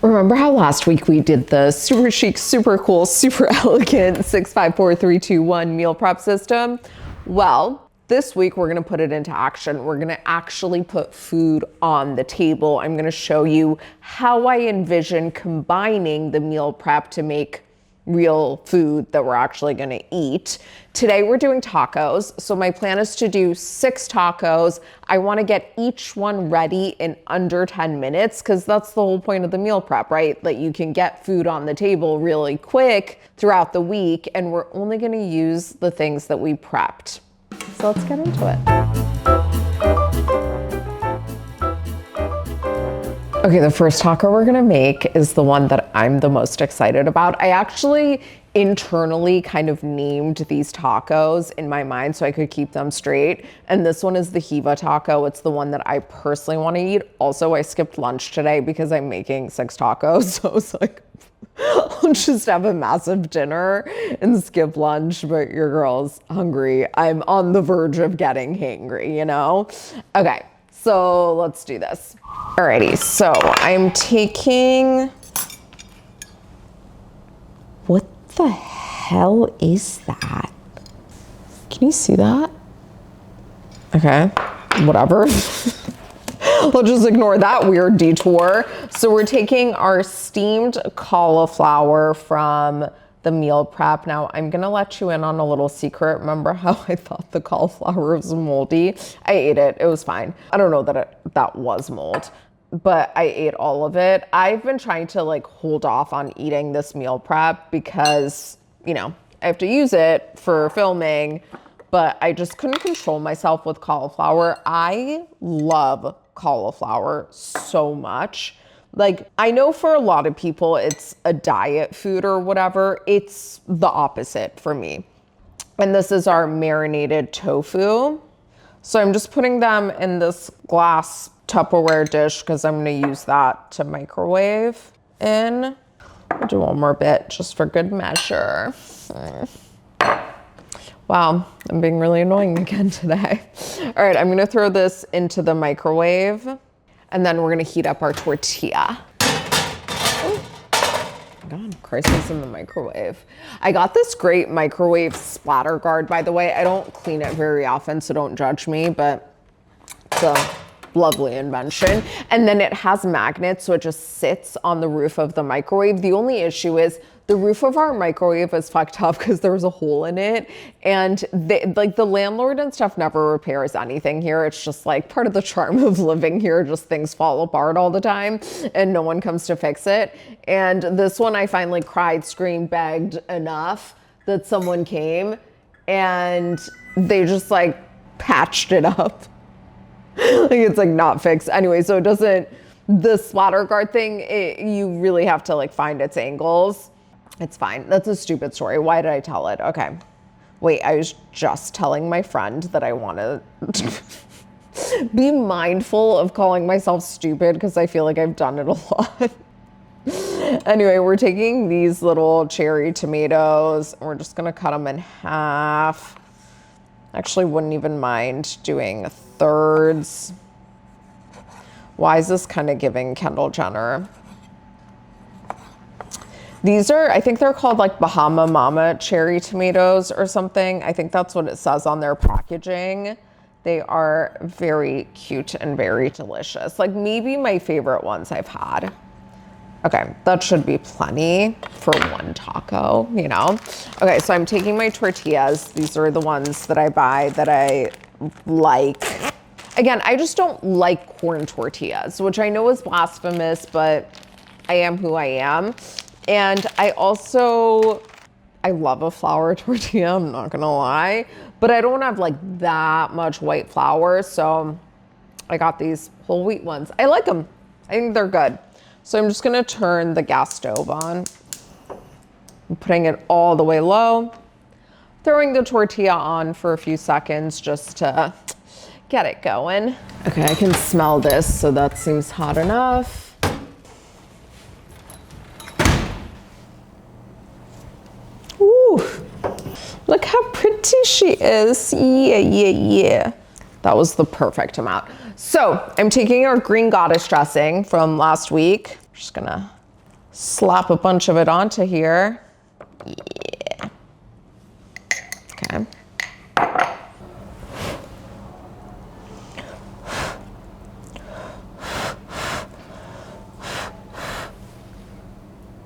Remember how last week we did the super chic, super cool, super elegant 6, 5, 4, 3, 2, 1 meal prep system? Well, this week we're gonna put it into action. We're gonna actually put food on the table. I'm gonna show you how I envision combining the meal prep to make real food that we're actually gonna eat. Today we're doing tacos. So my plan is to do 6 tacos. I wanna get each one ready in under 10 minutes because that's the whole point of the meal prep, right? That you can get food on the table really quick throughout the week, and we're only gonna use the things that we prepped. So let's get into it. Okay, the first taco we're gonna make is the one that I'm the most excited about. I actually internally kind of named these tacos in my mind so I could keep them straight. And this one is the Hiva taco. It's the one that I personally wanna eat. Also, I skipped lunch today because I'm making 6 tacos. So I was like, I'll just have a massive dinner and skip lunch, but your girl's hungry. I'm on the verge of getting hangry, you know? Okay, so let's do this. Alrighty, so I'm taking, what the hell is that? Can you see that? Okay, whatever. We'll just ignore that weird detour. So we're taking our steamed cauliflower from the meal prep. Now I'm gonna let you in on a little secret. Remember how I thought the cauliflower was moldy? I ate it, it was fine. I don't know that that was mold, but I ate all of it. I've been trying to like hold off on eating this meal prep because, you know, I have to use it for filming, but I just couldn't control myself with cauliflower. I love cauliflower so much. Like, I know for a lot of people it's a diet food or whatever. It's the opposite for me. And this is our marinated tofu. So I'm just putting them in this glass Tupperware dish because I'm gonna use that to microwave in. I'll do one more bit just for good measure. Wow, I'm being really annoying again today. All right, I'm gonna throw this into the microwave and then we're gonna heat up our tortilla. Oh, God, crisis in the microwave. I got this great microwave splatter guard, by the way. I don't clean it very often, so don't judge me, but it's a lovely invention. And then it has magnets, so it just sits on the roof of the microwave. The only issue is the roof of our microwave is fucked up because there was a hole in it, and like the landlord and stuff never repairs anything here. It's just like part of the charm of living here, just things fall apart all the time and no one comes to fix it. And this one I finally cried, screamed, begged enough that someone came and they just like patched it up. Like it's like not fixed. Anyway, so it doesn't, the splatter guard thing, you really have to like find its angles. It's fine. That's a stupid story. Why did I tell it? Okay. Wait, I was just telling my friend that I want to be mindful of calling myself stupid because I feel like I've done it a lot. Anyway, we're taking these little cherry tomatoes and we're just going to cut them in half. Actually, wouldn't even mind doing thirds. Why is this kind of giving Kendall Jenner? These are, I think they're called like Bahama Mama cherry tomatoes or something. I think that's what it says on their packaging. They are very cute and very delicious. Like maybe my favorite ones I've had. Okay, that should be plenty for one taco, you know? Okay, so I'm taking my tortillas. These are the ones that I buy that I like. Again, I just don't like corn tortillas, which I know is blasphemous, but I am who I am. And I love a flour tortilla, I'm not gonna lie, but I don't have like that much white flour, so I got these whole wheat ones. I like them, I think they're good. So I'm just gonna turn the gas stove on. I'm putting it all the way low, throwing the tortilla on for a few seconds just to get it going. Okay, I can smell this, so that seems hot enough. Look how pretty she is. Yeah. That was the perfect amount. So I'm taking our green goddess dressing from last week. I'm just gonna slap a bunch of it onto here. Yeah. Okay.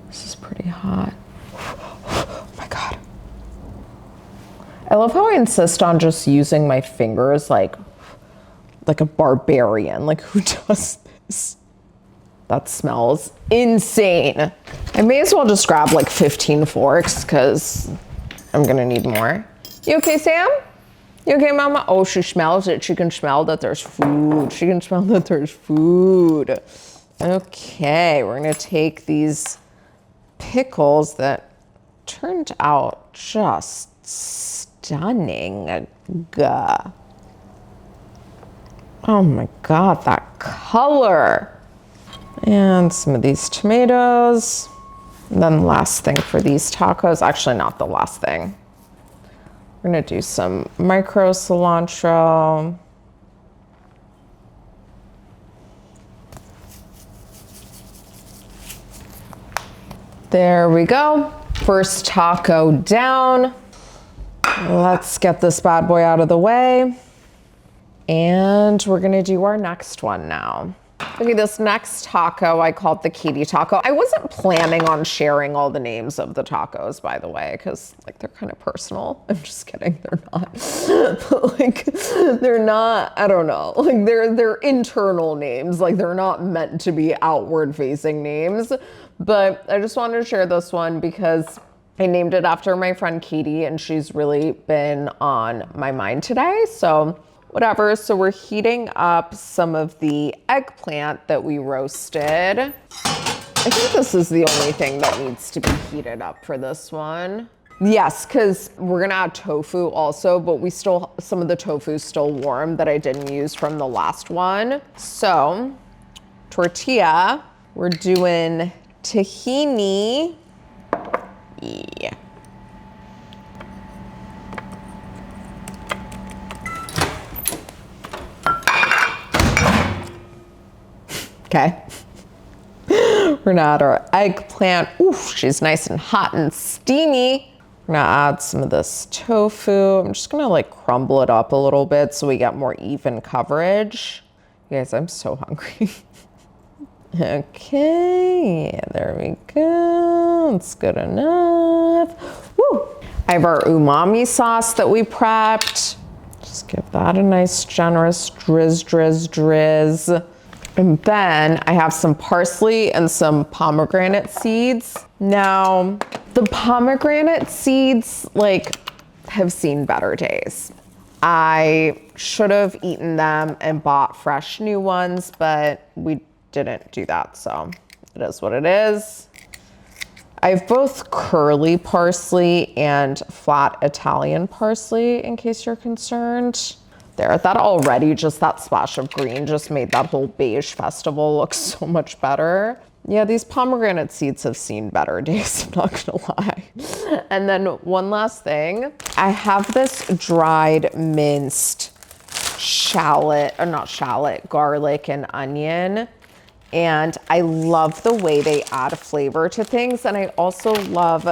This is pretty hot. Oh my God. I love how I insist on just using my fingers like a barbarian. Like, who does this? That smells insane. I may as well just grab like 15 forks because I'm gonna need more. You okay, Sam? You okay, Mama? Oh, she smells it. She can smell that there's food. She can smell that there's food. Okay, we're gonna take these pickles that turned out just stunning. Gah. Oh my God, that color. And some of these tomatoes. And then the last thing for these tacos, actually not the last thing. We're gonna do some micro cilantro. There we go. First taco down. Let's get this bad boy out of the way. And we're gonna do our next one now. Okay, this next taco I called the Katie taco. I wasn't planning on sharing all the names of the tacos, by the way, because like they're kind of personal. I'm just kidding, they're not. Like they're not, I don't know. Like they're internal names. Like they're not meant to be outward facing names. But I just wanted to share this one because I named it after my friend Katie and she's really been on my mind today. So whatever, so we're heating up some of the eggplant that we roasted. I think this is the only thing that needs to be heated up for this one. Yes, because we're gonna add tofu also, but some of the tofu is still warm that I didn't use from the last one. So, tortilla, we're doing tahini. Yeah. Okay. We're gonna add our eggplant. Oof, she's nice and hot and steamy. We're gonna add some of this tofu. I'm just gonna like crumble it up a little bit so we get more even coverage. You guys, I'm so hungry. Okay, yeah, there we go. It's good enough. Woo! I have our umami sauce that we prepped. Just give that a nice generous drizz. And then I have some parsley and some pomegranate seeds. Now, the pomegranate seeds like have seen better days. I should have eaten them and bought fresh new ones, but we didn't do that, so it is what it is. I have both curly parsley and flat Italian parsley in case you're concerned. There, that already, just that splash of green just made that whole beige festival look so much better. Yeah, these pomegranate seeds have seen better days, I'm not gonna lie. And then one last thing, I have this dried minced garlic and onion. And I love the way they add flavor to things. And I also love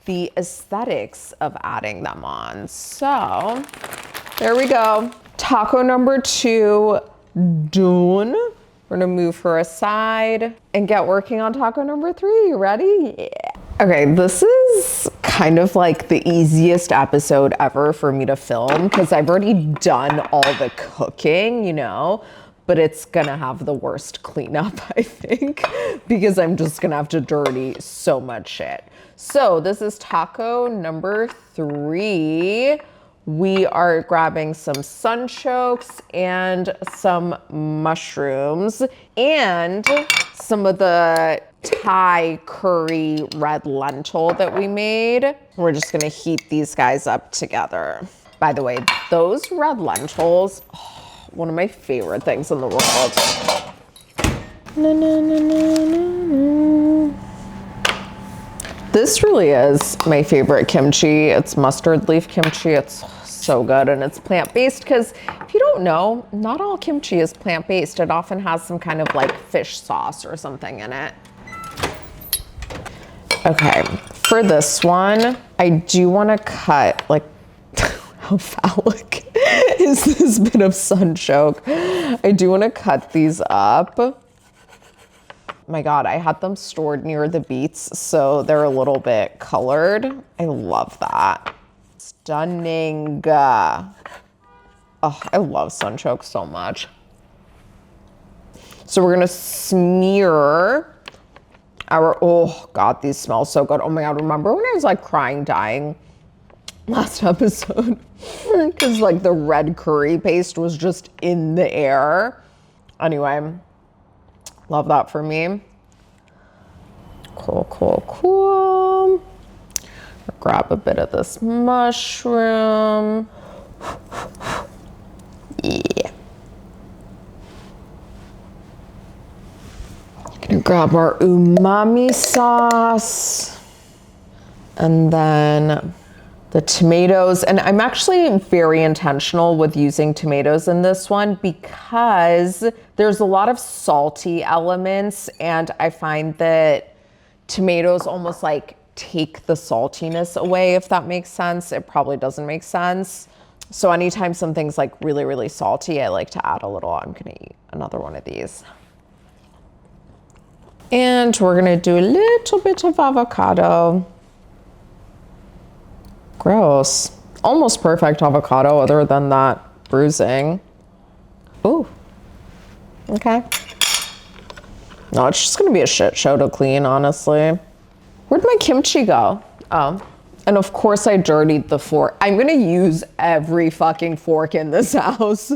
the aesthetics of adding them on. So there we go. Taco number 2 done. We're gonna move her aside and get working on taco number 3. You ready? Yeah. Okay, this is kind of like the easiest episode ever for me to film because I've already done all the cooking, you know, but it's gonna have the worst cleanup, I think, because I'm just gonna have to dirty so much shit. So this is taco number 3. We are grabbing some sunchokes and some mushrooms and some of the Thai curry red lentil that we made. We're just gonna heat these guys up together. By the way, those red lentils, one of my favorite things in the world. Na, na, na, na, na, na. This really is my favorite kimchi. It's mustard leaf kimchi. It's so good and it's plant-based because if you don't know, not all kimchi is plant-based. It often has some kind of like fish sauce or something in it. Okay, for this one, I do want to cut, like, how phallic is this bit of sunchoke? I do want to cut these up. My God, I had them stored near the beets, so they're a little bit colored. I love that. Stunning. Oh, I love sunchoke so much. So we're gonna smear our, oh God, these smell so good. Oh my God, remember when I was like crying, dying last episode? Because like the red curry paste was just in the air. Anyway, love that for me. Cool, cool, cool. Grab a bit of this mushroom. Yeah. Gonna grab our umami sauce. And then the tomatoes. And I'm actually very intentional with using tomatoes in this one because there's a lot of salty elements, and I find that tomatoes almost like take the saltiness away, if that makes sense. It probably doesn't make sense. So anytime something's like really, really salty, I like to add a little. I'm gonna eat another one of these. And we're gonna do a little bit of avocado. Gross. Almost perfect avocado other than that bruising. Ooh. Okay. No, it's just gonna be a shit show to clean, honestly. Where'd my kimchi go? Oh. And of course I dirtied the fork. I'm gonna use every fucking fork in this house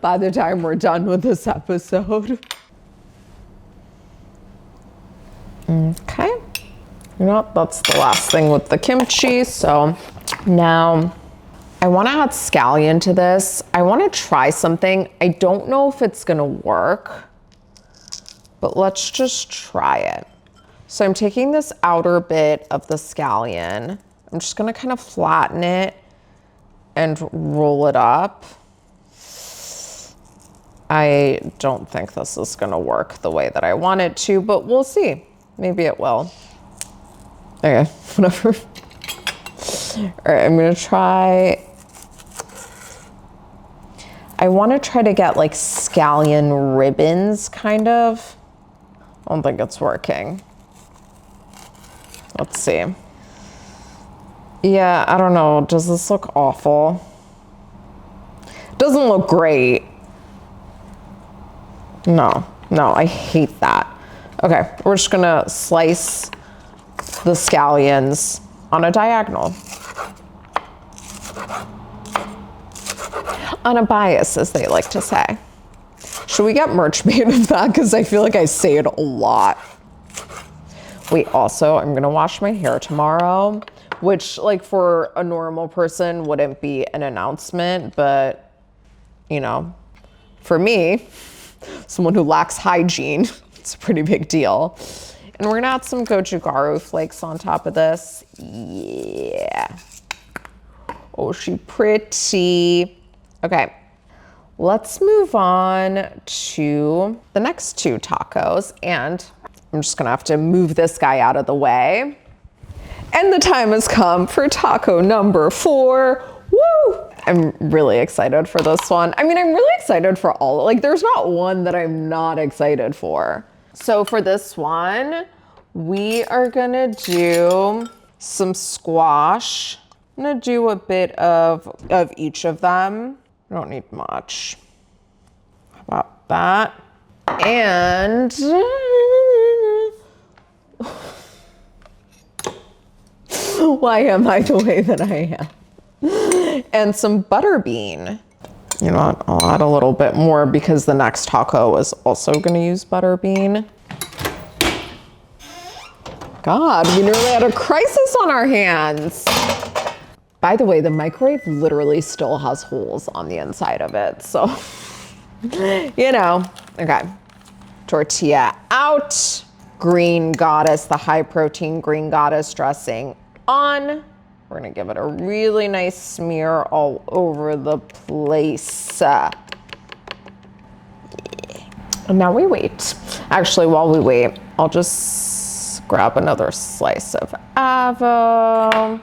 by the time we're done with this episode. Okay. You know what? That's the last thing with the kimchi. So now I want to add scallion to this. I want to try something. I don't know if it's going to work, but let's just try it. So I'm taking this outer bit of the scallion. I'm just going to kind of flatten it and roll it up. I don't think this is going to work the way that I want it to, but we'll see. Maybe it will. Okay, whatever. All right, I'm gonna try. I want to try to get like scallion ribbons, kind of. I don't think it's working. Let's see. Yeah, I don't know. Does this look awful? Doesn't look great. No, I hate that. Okay, we're just gonna slice the scallions on a diagonal. On a bias, as they like to say. Should we get merch made of that? Because I feel like I say it a lot. Wait, also, I'm gonna wash my hair tomorrow, which like for a normal person wouldn't be an announcement, but you know, for me, someone who lacks hygiene, it's a pretty big deal. And we're gonna add some gochugaru flakes on top of this. Yeah. Oh, she pretty. Okay, let's move on to the next two tacos. And I'm just gonna have to move this guy out of the way. And the time has come for taco number 4. Woo! I'm really excited for this one. I mean, I'm really excited for all, like there's not one that I'm not excited for. So for this one, we are gonna do some squash. I'm gonna do a bit of each of them. I don't need much. How about that? And why am I the way that I am? And some butter bean. You know what? I'll add a little bit more because the next taco is also gonna use butter bean. God, we nearly had a crisis on our hands. By the way, the microwave literally still has holes on the inside of it. So, you know, okay. Tortilla out. Green Goddess, the high protein Green Goddess dressing on. We're gonna give it a really nice smear all over the place. And now we wait. Actually, while we wait, I'll just grab another slice of avo.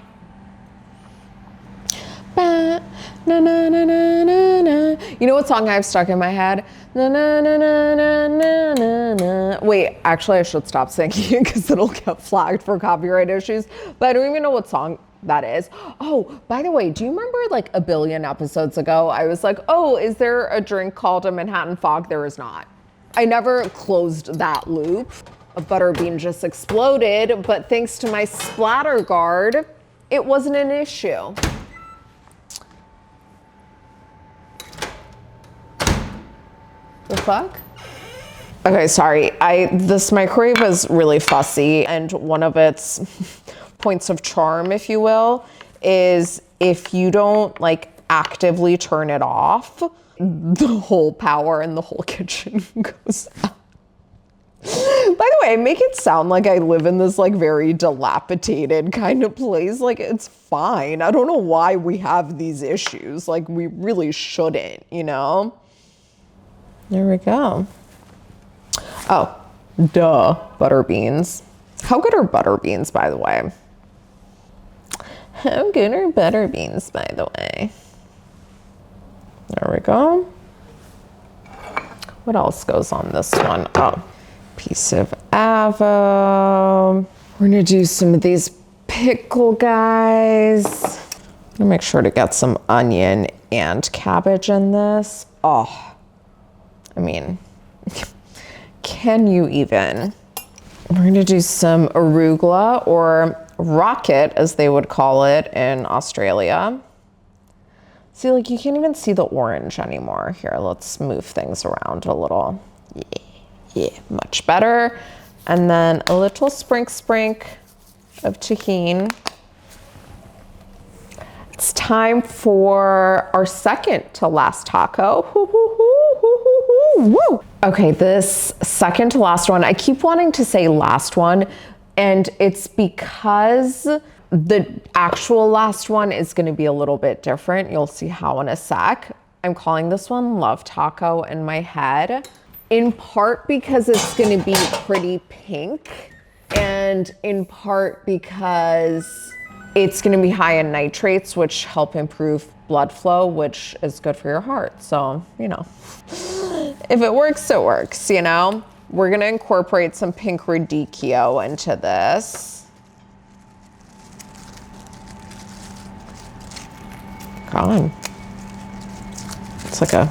Ba, na, na, na, na, na, na. You know what song I have stuck in my head? Na, na, na, na, na, na, na, na. Wait, actually I should stop singing because it'll get flagged for copyright issues. But I don't even know what song that is. Oh, by the way, do you remember like a billion episodes ago, I was like, oh, is there a drink called a Manhattan Fog? There is not. I never closed that loop. A butterbean just exploded, but thanks to my splatter guard, it wasn't an issue. The fuck? Okay, sorry. This microwave is really fussy, and one of its points of charm, if you will, is if you don't like actively turn it off, the whole power in the whole kitchen goes out. By the way, I make it sound like I live in this like very dilapidated kind of place. Like it's fine. I don't know why we have these issues. Like we really shouldn't, you know? There we go. Oh, duh, butter beans. How good are butter beans, by the way? How good are butter beans, by the way? There we go. What else goes on this one? Oh, piece of avo. We're gonna do some of these pickle guys. I'm gonna make sure to get some onion and cabbage in this. Oh, I mean, can you even? We're gonna do some arugula, or rocket as they would call it in Australia. See, like you can't even see the orange anymore. Here, let's move things around a little. Yeah, much better. And then a little sprink of tahini. It's time for our second to last taco. Woo! Okay, this second to last one, I keep wanting to say last one, and it's because the actual last one is gonna be a little bit different. You'll see how in a sec. I'm calling this one Love Taco in my head, in part because it's gonna be pretty pink, and in part because it's gonna be high in nitrates, which help improve blood flow, which is good for your heart. So, you know, if it works, it works, you know? We're gonna incorporate some pink radicchio into this. God, it's like a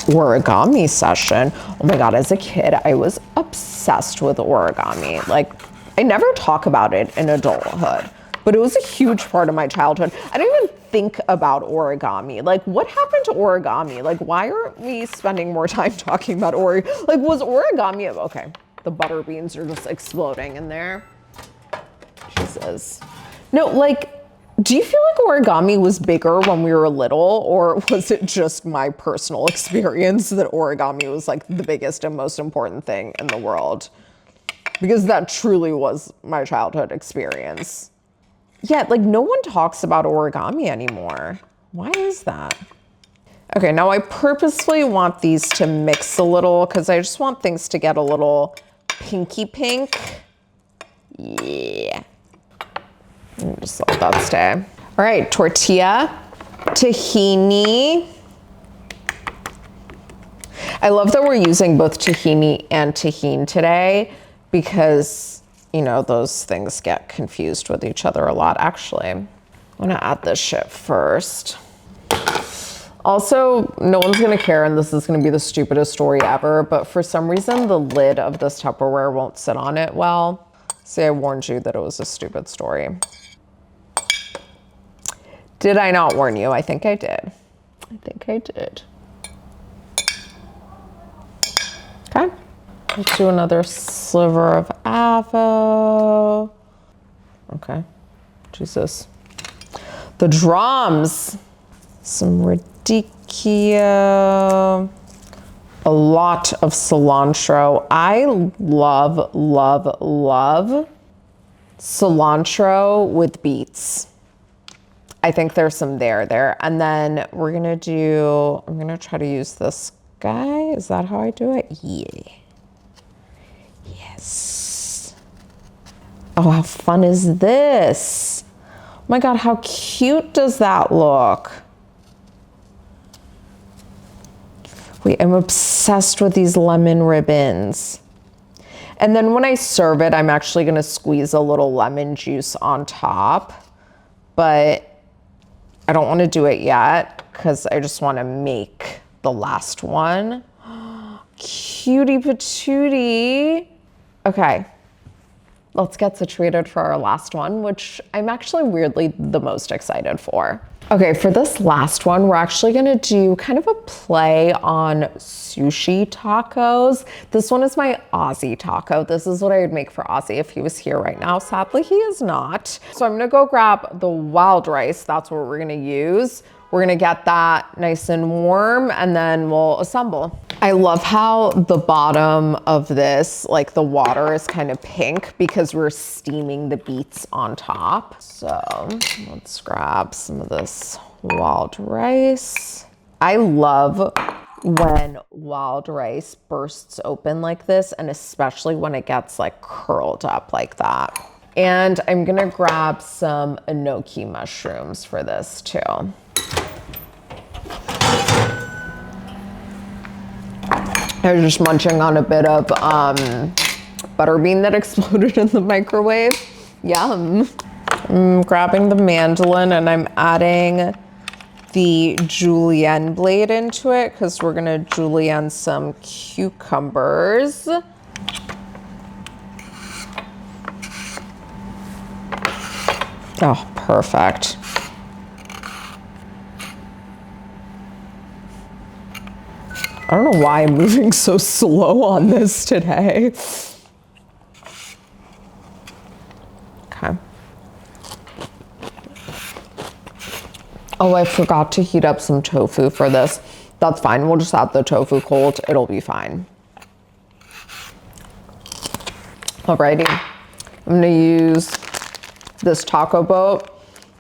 origami session. Oh my God, as a kid, I was obsessed with origami. Like, I never talk about it in adulthood, but it was a huge part of my childhood. I don't even think about origami. Like, what happened to origami? Like, why aren't we spending more time talking about like, was origami, okay, the butter beans are just exploding in there. Jesus. No, like, do you feel like origami was bigger when we were little, or was it just my personal experience that origami was like the biggest and most important thing in the world? Because that truly was my childhood experience. Yeah, like no one talks about origami anymore. Why is that? Okay, now I purposefully want these to mix a little because I just want things to get a little pinky pink. Yeah. Just let that stay. All right, tortilla, tahini. I love that we're using both tahini and tahine today because, you know, those things get confused with each other a lot, actually. I'm gonna add this shit first. Also, no one's gonna care, and this is gonna be the stupidest story ever, but for some reason, the lid of this Tupperware won't sit on it well. See, I warned you that it was a stupid story. Did I not warn you? I think I did. I think I did. Okay. Let's do another sliver of avo. Okay. Jesus. The drums. Some radicchio. A lot of cilantro. I love, love, love cilantro with beets. I think there's some there. And then we're gonna do, I'm gonna try to use this guy. Is that how I do it? Yeah. Yes. Oh, how fun is this? Oh my God, how cute does that look? Wait, I'm obsessed with these lemon ribbons. And then when I serve it, I'm actually gonna squeeze a little lemon juice on top, but I don't wanna do it yet because I just wanna make the last one. Cutie patootie. Okay, let's get situated for our last one, which I'm actually weirdly the most excited for. Okay, for this last one, we're actually gonna do kind of a play on sushi tacos. This one is my Aussie taco. This is what I would make for Aussie if he was here right now. Sadly, he is not. So I'm gonna go grab the wild rice. That's what we're gonna use. We're gonna get that nice and warm and then we'll assemble. I love how the bottom of this, like the water is kind of pink because we're steaming the beets on top. So let's grab some of this wild rice. I love when wild rice bursts open like this, and especially when it gets like curled up like that. And I'm gonna grab some enoki mushrooms for this too. I was just munching on a bit of butterbean that exploded in the microwave. Yum. I'm grabbing the mandolin and I'm adding the julienne blade into it because we're gonna julienne some cucumbers. Oh, perfect. I don't know why I'm moving so slow on this today. Okay. Oh, I forgot to heat up some tofu for this. That's fine. We'll just add the tofu cold. It'll be fine. Alrighty. I'm gonna use this taco boat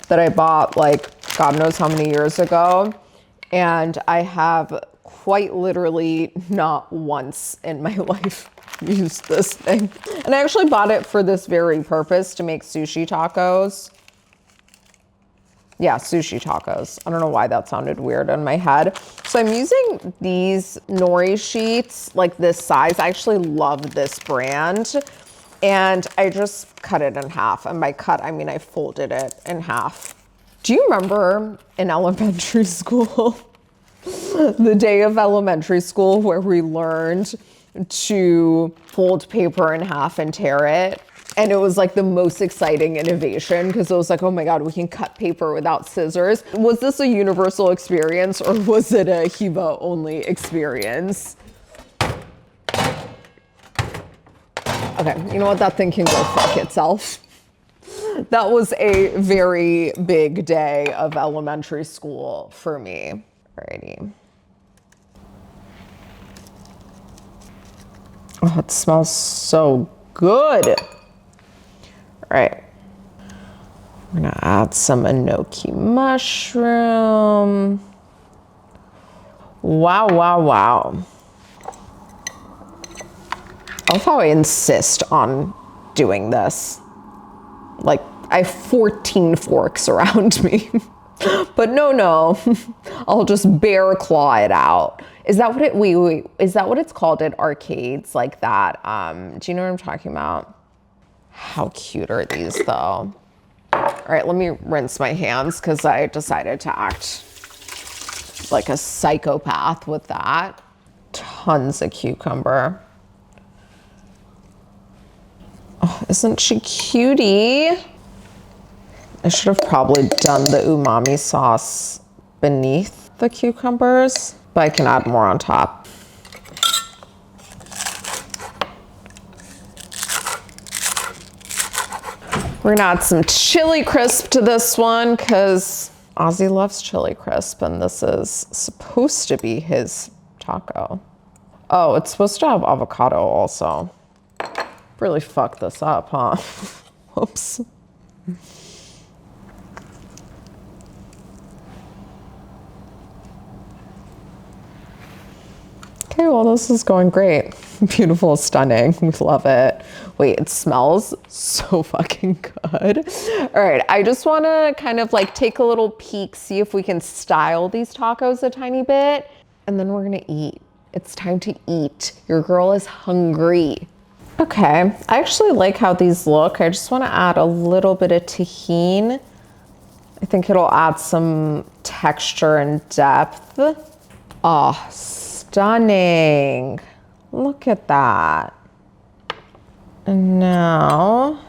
that I bought like God knows how many years ago. And I have quite literally not once in my life used this thing. And I actually bought it for this very purpose, to make sushi tacos. Yeah, sushi tacos. I don't know why that sounded weird in my head. So I'm using these nori sheets, like this size. I actually love this brand. And I just cut it in half. And by cut, I mean I folded it in half. Do you remember in elementary school, the day of elementary school where we learned to fold paper in half and tear it? And it was like the most exciting innovation because it was like, oh my God, we can cut paper without scissors. Was this a universal experience or was it a Hiba only experience? Okay, you know what? That thing can go fuck itself. That was a very big day of elementary school for me. Alrighty. Oh, it smells so good. All right. I'm gonna add some enoki mushroom. Wow, wow, wow. I love how I insist on doing this. Like, I have 14 forks around me. But no, I'll just bear claw it out. Is that what it, wait, is that what it's called at arcades like that? Do you know what I'm talking about? How cute are these though? All right, let me rinse my hands because I decided to act like a psychopath with that. Tons of cucumber. Oh, isn't she cutie? I should have probably done the umami sauce beneath the cucumbers, but I can add more on top. We're gonna add some chili crisp to this one because Ozzy loves chili crisp and this is supposed to be his taco. Oh, it's supposed to have avocado also. Really fucked this up, huh? Whoops. Okay, well, this is going great. Beautiful, stunning. We love it. Wait, it smells so fucking good. All right, I just wanna kind of like take a little peek, see if we can style these tacos a tiny bit, and then we're gonna eat. It's time to eat. Your girl is hungry. Okay, I actually like how these look. I just wanna add a little bit of tahini. I think it'll add some texture and depth. Oh, stunning. Look at that. And now,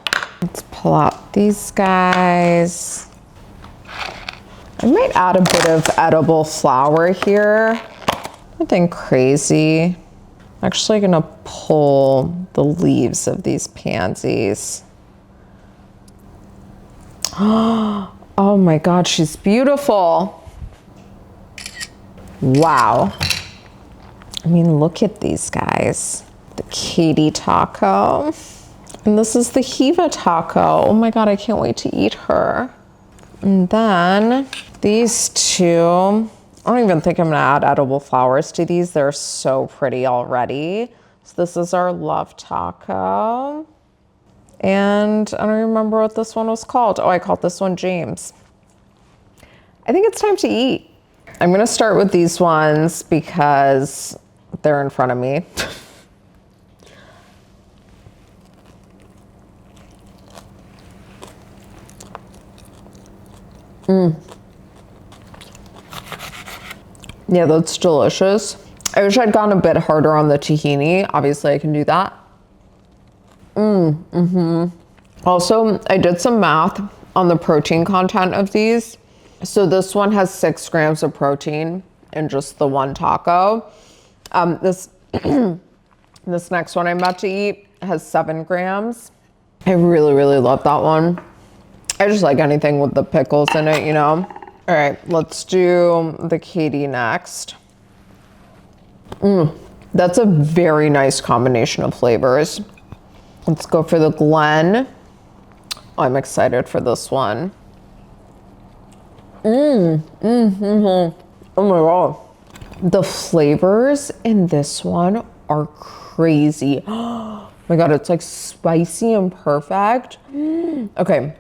let's pull out these guys. I might add a bit of edible flour here. Nothing crazy. I'm actually gonna pull the leaves of these pansies. Oh my God, she's beautiful. Wow. I mean, look at these guys. The Katie taco. And this is the Hiva taco. Oh my God, I can't wait to eat her. And then these two, I don't even think I'm gonna add edible flowers to these. They're so pretty already. So this is our love taco. And I don't remember what this one was called. Oh, I called this one James. I think it's time to eat. I'm gonna start with these ones because they're in front of me. Yeah, that's delicious. I wish I'd gone a bit harder on the tahini. Obviously, I can do that. Also, I did some math on the protein content of these. So this one has 6 grams of protein in just the one taco. This next one I'm about to eat has 7 grams. I really, really love that one. I just like anything with the pickles in it, you know? All right, let's do the Katie next. That's a very nice combination of flavors. Let's go for the Glen. Oh, I'm excited for this one. Oh my God. The flavors in this one are crazy. Oh my God, it's like spicy and perfect. Okay,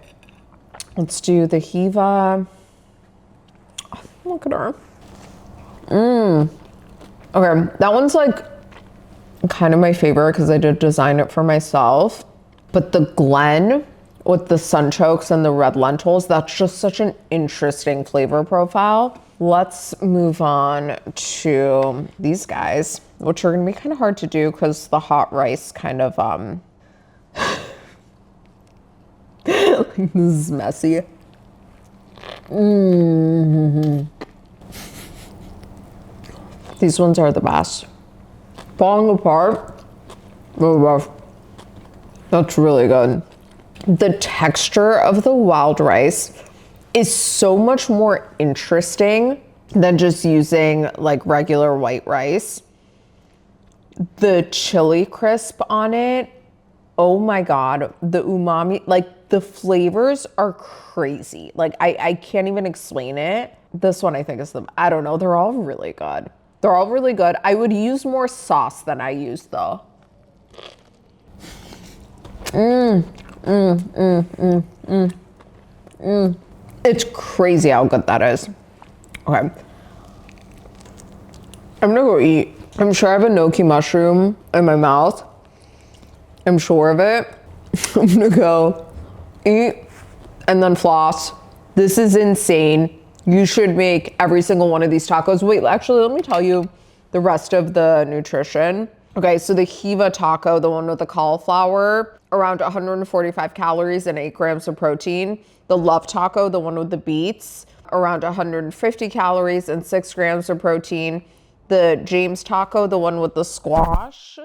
let's do the Hiva. Oh, look at her. Okay, that one's like kind of my favorite because I did design it for myself. But the Glen with the sunchokes and the red lentils, that's just such an interesting flavor profile. Let's move on to these guys, which are gonna be kind of hard to do because the hot rice kind of, this is messy. These ones are the best. Falling apart. Oh gosh. That's really good. The texture of the wild rice is so much more interesting than just using like regular white rice. The chili crisp on it, oh my God, the umami, like the flavors are crazy. Like I can't even explain it. This one I think is I don't know, they're all really good. They're all really good. I would use more sauce than I use though. It's crazy how good that is. Okay. I'm gonna go eat. I'm sure I have a gnocchi mushroom in my mouth. I'm sure of it. I'm gonna go eat and then floss. This is insane. You should make every single one of these tacos. Wait, actually, let me tell you the rest of the nutrition. Okay, so the Hiva taco, the one with the cauliflower, around 145 calories and 8 grams of protein. The Love taco, the one with the beets, around 150 calories and 6 grams of protein. The James taco, the one with the squash,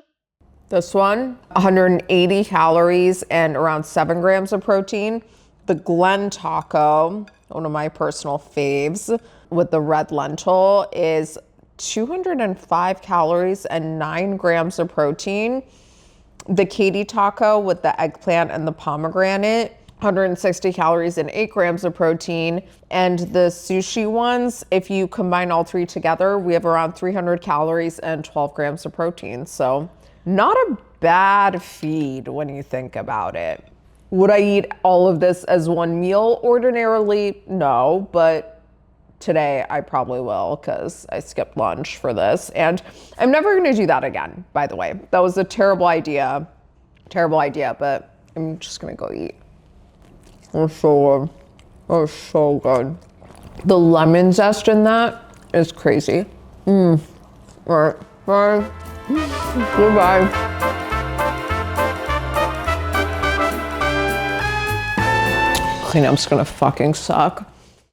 this one, 180 calories and around 7 grams of protein. The Glen taco, one of my personal faves, with the red lentil is 205 calories and 9 grams of protein. The Katie taco with the eggplant and the pomegranate, 160 calories and 8 grams of protein. And the sushi ones, if you combine all 3 together, we have around 300 calories and 12 grams of protein. So Not a bad feed when you think about it. Would I eat all of this as one meal? Ordinarily, no, but today I probably will because I skipped lunch for this. And I'm never gonna do that again, by the way. That was a terrible idea, but I'm just gonna go eat. It's so good. It's so good. The lemon zest in that is crazy. All right, bye. Goodbye. Cleanup's gonna fucking suck.